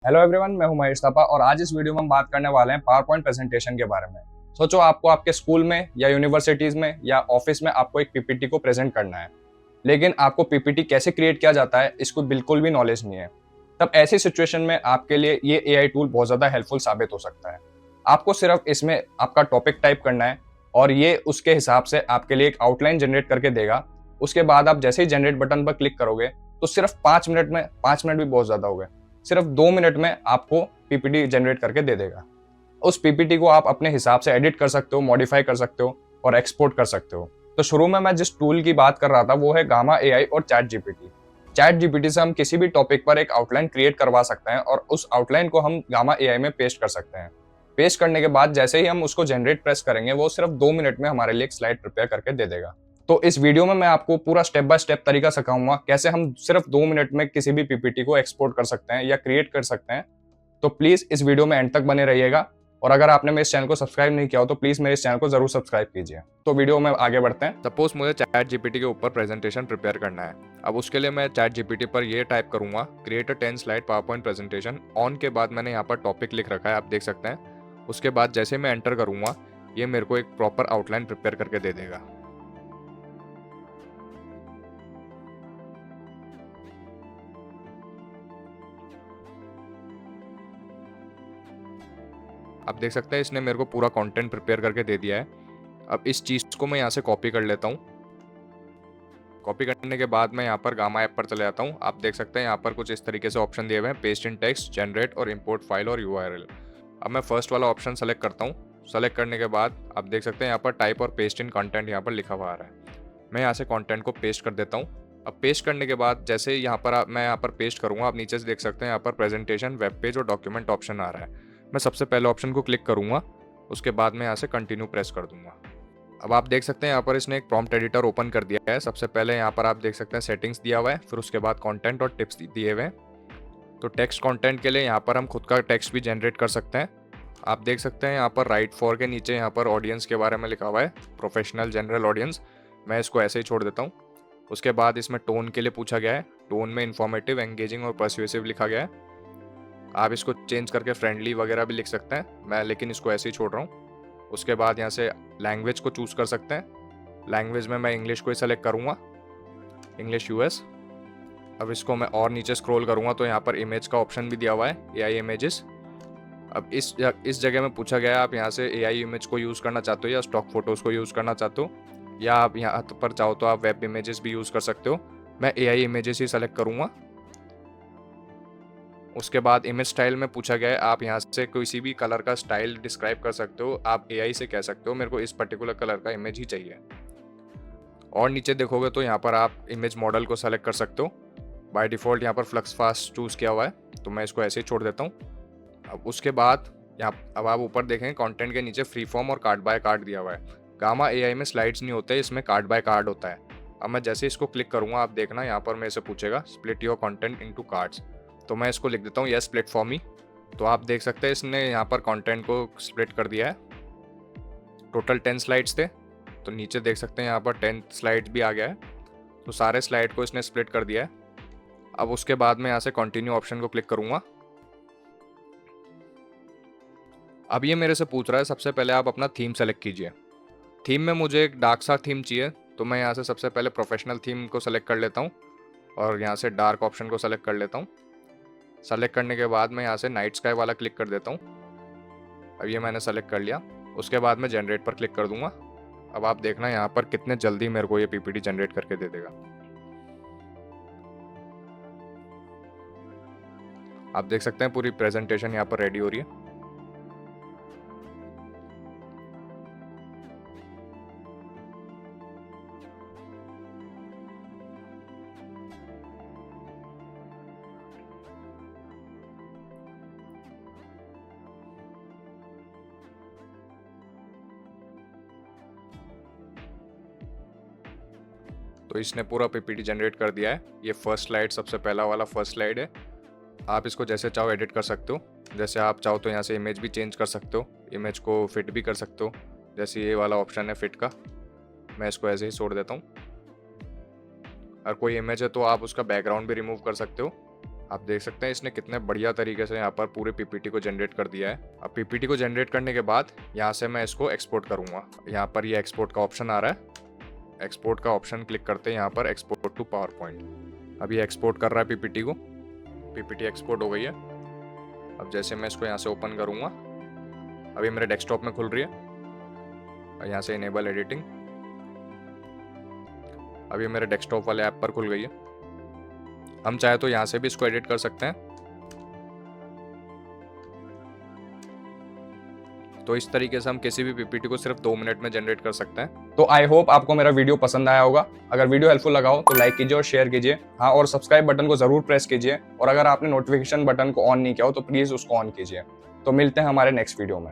Hello everyone, मैं हूं महेश थापा और आज इस वीडियो में हम बात करने वाले हैं पावर पॉइंट प्रेजेंटेशन के बारे में। सोचो आपको आपके स्कूल में या यूनिवर्सिटीज में या ऑफिस में आपको एक पीपीटी को प्रेजेंट करना है, लेकिन आपको पीपीटी कैसे क्रिएट किया जाता है इसको बिल्कुल भी नॉलेज नहीं है। तब ऐसी सिचुएशन में आपके लिए ये एआई टूल बहुत ज़्यादा हेल्पफुल साबित हो सकता है। आपको सिर्फ इसमें आपका टॉपिक टाइप करना है और ये उसके हिसाब से आपके लिए एक आउटलाइन जनरेट करके देगा। उसके बाद आप जैसे ही जनरेट बटन पर क्लिक करोगे तो सिर्फ 5 मिनट में, 5 मिनट भी बहुत ज़्यादा हो गए, सिर्फ 2 मिनट में आपको पीपीटी जनरेट करके दे देगा। उस पीपीटी को आप अपने हिसाब से एडिट कर सकते हो, मॉडिफाई कर सकते हो और एक्सपोर्ट कर सकते हो। तो शुरू में मैं जिस टूल की बात कर रहा था वो है गामा एआई और चैट जीपीटी। चैट जीपीटी से हम किसी भी टॉपिक पर एक आउटलाइन क्रिएट करवा सकते हैं और उस आउटलाइन को हम गामा एआई में पेस्ट कर सकते हैं। पेस्ट करने के बाद जैसे ही हम उसको जनरेट प्रेस करेंगे वो सिर्फ 2 मिनट में हमारे लिए एक स्लाइड प्रिपेयर करके दे देगा। तो इस वीडियो में मैं आपको पूरा स्टेप बाय स्टेप तरीका सिखाऊंगा कैसे हम सिर्फ 2 मिनट में किसी भी पीपीटी को एक्सपोर्ट कर सकते हैं या क्रिएट कर सकते हैं। तो प्लीज इस वीडियो में एंड तक बने रहिएगा और अगर आपने मेरे इस चैनल को सब्सक्राइब नहीं किया हो तो प्लीज मेरे इस चैनल को जरूर सब्सक्राइब कीजिए। तो वीडियो में आगे बढ़ते हैं। सपोज मुझे चैट जीपीटी के ऊपर प्रेजेंटेशन प्रिपेयर करना है। अब उसके लिए मैं चैट जीपीटी पर ये टाइप करूंगा, create a 10 slide power point presentation. On के बाद मैंने यहाँ पर टॉपिक लिख रखा है, आप देख सकते हैं। उसके बाद जैसे मैं एंटर करूंगा ये मेरे को एक प्रॉपर आउटलाइन प्रिपेयर करके दे देगा। आप देख सकते हैं इसने मेरे को पूरा कंटेंट प्रिपेयर करके दे दिया है। अब इस चीज़ को मैं यहाँ से कॉपी कर लेता हूँ। कॉपी करने के बाद मैं यहाँ पर गामा ऐप पर चले जाता हूँ। आप देख सकते हैं यहाँ पर कुछ इस तरीके से ऑप्शन दिए हुए हैं, पेस्ट इन टेक्स्ट, जनरेट और इंपोर्ट फाइल और यूआरएल। अब मैं फर्स्ट वाला ऑप्शन सेलेक्ट करता हूँ। सेलेक्ट करने के बाद आप देख सकते हैं यहाँ पर टाइप और पेस्ट इन कंटेंट यहाँ पर लिखा हुआ आ रहा है। मैं यहाँ से कंटेंट को पेस्ट कर देता हूँ। अब पेस्ट करने के बाद जैसे यहाँ पर मैं यहाँ पर पेस्ट करूँगा, आप नीचे से देख सकते हैं यहाँ पर प्रेजेंटेशन, वेब पेज और डॉक्यूमेंट ऑप्शन आ रहा है। मैं सबसे पहले ऑप्शन को क्लिक करूँगा, उसके बाद मैं यहाँ से कंटिन्यू प्रेस कर दूंगा। अब आप देख सकते हैं यहाँ पर इसने एक प्रॉम्प्ट एडिटर ओपन कर दिया है। सबसे पहले यहाँ पर आप देख सकते हैं सेटिंग्स दिया हुआ है, फिर उसके बाद कंटेंट और टिप्स दिए हुए हैं। तो टेक्स्ट कंटेंट के लिए यहाँ पर हम खुद का टेक्स्ट भी जनरेट कर सकते हैं। आप देख सकते हैं यहाँ पर राइट फॉर के नीचे यहाँ पर ऑडियंस के बारे में लिखा हुआ है, प्रोफेशनल जनरल ऑडियंस। मैं इसको ऐसे ही छोड़ देता हूँ। उसके बाद इसमें टोन के लिए पूछा गया है, टोन में इंफॉर्मेटिव, एंगेजिंग और पर्सुएसिव लिखा गया है। आप इसको चेंज करके फ्रेंडली वगैरह भी लिख सकते हैं, मैं लेकिन इसको ऐसे ही छोड़ रहा हूँ। उसके बाद यहाँ से लैंग्वेज को चूज़ कर सकते हैं। लैंग्वेज में मैं इंग्लिश को ही सेलेक्ट करूँगा, इंग्लिश यूएस। अब इसको मैं और नीचे स्क्रॉल करूँगा तो यहाँ पर इमेज का ऑप्शन भी दिया हुआ है, एआई इमेजेस। अब इस जगह में पूछा गया है आप यहाँ से एआई इमेज को यूज़ करना चाहते हो या स्टॉक फोटोज़ को यूज़ करना चाहते हो, या आप यहाँ पर चाहो तो आप वेब इमेजेस भी यूज़ कर सकते हो। मैं एआई इमेजेस ही सेलेक्ट करूँगा। उसके बाद इमेज स्टाइल में पूछा गया है, आप यहाँ से किसी भी कलर का स्टाइल डिस्क्राइब कर सकते हो। आप एआई से कह सकते हो मेरे को इस पर्टिकुलर कलर का इमेज ही चाहिए। और नीचे देखोगे तो यहाँ पर आप इमेज मॉडल को सेलेक्ट कर सकते हो। बाय डिफ़ॉल्ट यहाँ पर फ्लक्स फास्ट चूज़ किया हुआ है, तो मैं इसको ऐसे ही छोड़ देता हूँ। अब उसके बाद अब आप ऊपर देखें कंटेंट के नीचे फ्री फॉर्म और कार्ड बाय कार्ड दिया हुआ है। गामा एआई में स्लाइड्स नहीं होते, इसमें कार्ड बाय कार्ड होता है। अब मैं जैसे इसको क्लिक करूँगा आप देखना यहाँ पर मेरे से पूछेगा split your content into cards, तो मैं इसको लिख देता हूँ यस स्प्लिट फॉर मी। तो आप देख सकते हैं इसने यहाँ पर कंटेंट को स्प्लिट कर दिया है। टोटल 10 स्लाइड्स थे, तो नीचे देख सकते हैं यहाँ पर 10 स्लाइड्स भी आ गया है। तो सारे स्लाइड को इसने स्प्लिट कर दिया है। अब उसके बाद मैं यहाँ से कंटिन्यू ऑप्शन को क्लिक करूँगा। अब ये मेरे से पूछ रहा है सबसे पहले आप अपना थीम सेलेक्ट कीजिए। थीम में मुझे एक डार्क सा थीम चाहिए, तो मैं यहाँ से सबसे पहले प्रोफेशनल थीम को सेलेक्ट कर लेता हूँ और यहाँ से डार्क ऑप्शन को सेलेक्ट कर लेता हूँ। सेलेक्ट करने के बाद मैं यहाँ से नाइट स्काई वाला क्लिक कर देता हूँ। अब ये मैंने सेलेक्ट कर लिया। उसके बाद मैं जनरेट पर क्लिक कर दूंगा। अब आप देखना यहाँ पर कितने जल्दी मेरे को ये पीपीटी जनरेट करके दे देगा। आप देख सकते हैं पूरी प्रेजेंटेशन यहाँ पर रेडी हो रही है। तो इसने पूरा पीपीटी जनरेट कर दिया है। ये फर्स्ट स्लाइड, सबसे पहला वाला फर्स्ट स्लाइड है। आप इसको जैसे चाहो एडिट कर सकते हो। जैसे आप चाहो तो यहाँ से इमेज भी चेंज कर सकते हो, इमेज को फिट भी कर सकते हो। जैसे ये वाला ऑप्शन है फिट का, मैं इसको ऐसे ही छोड़ देता हूँ। और कोई इमेज है तो आप उसका बैकग्राउंड भी रिमूव कर सकते हो। आप देख सकते हैं इसने कितने बढ़िया तरीके से यहाँ पर पूरे पीपीटी को जनरेट कर दिया है। अब पीपीटी को जनरेट करने के बाद यहाँ से मैं इसको एक्सपोर्ट करूँगा। यहाँ पर ये एक्सपोर्ट का ऑप्शन आ रहा है। एक्सपोर्ट का ऑप्शन क्लिक करते हैं यहाँ पर एक्सपोर्ट टू पावर पॉइंट। अब ये एक्सपोर्ट कर रहा है पीपीटी को। पीपीटी एक्सपोर्ट हो गई है। अब जैसे मैं इसको यहाँ से ओपन करूँगा, अभी मेरे डेस्कटॉप में खुल रही है। और यहाँ से इनेबल एडिटिंग, अभी मेरे डेस्कटॉप वाले ऐप पर खुल गई है। हम चाहे तो यहाँ से भी इसको एडिट कर सकते हैं। तो इस तरीके से हम किसी भी पीपीटी को सिर्फ 2 मिनट में जनरेट कर सकते हैं। तो आई होप आपको मेरा वीडियो पसंद आया होगा। अगर वीडियो हेल्पफुल लगा हो तो लाइक कीजिए और शेयर कीजिए। हाँ, और सब्सक्राइब बटन को जरूर प्रेस कीजिए। और अगर आपने नोटिफिकेशन बटन को ऑन नहीं किया हो तो प्लीज उसको ऑन कीजिए। तो मिलते हैं हमारे नेक्स्ट वीडियो में।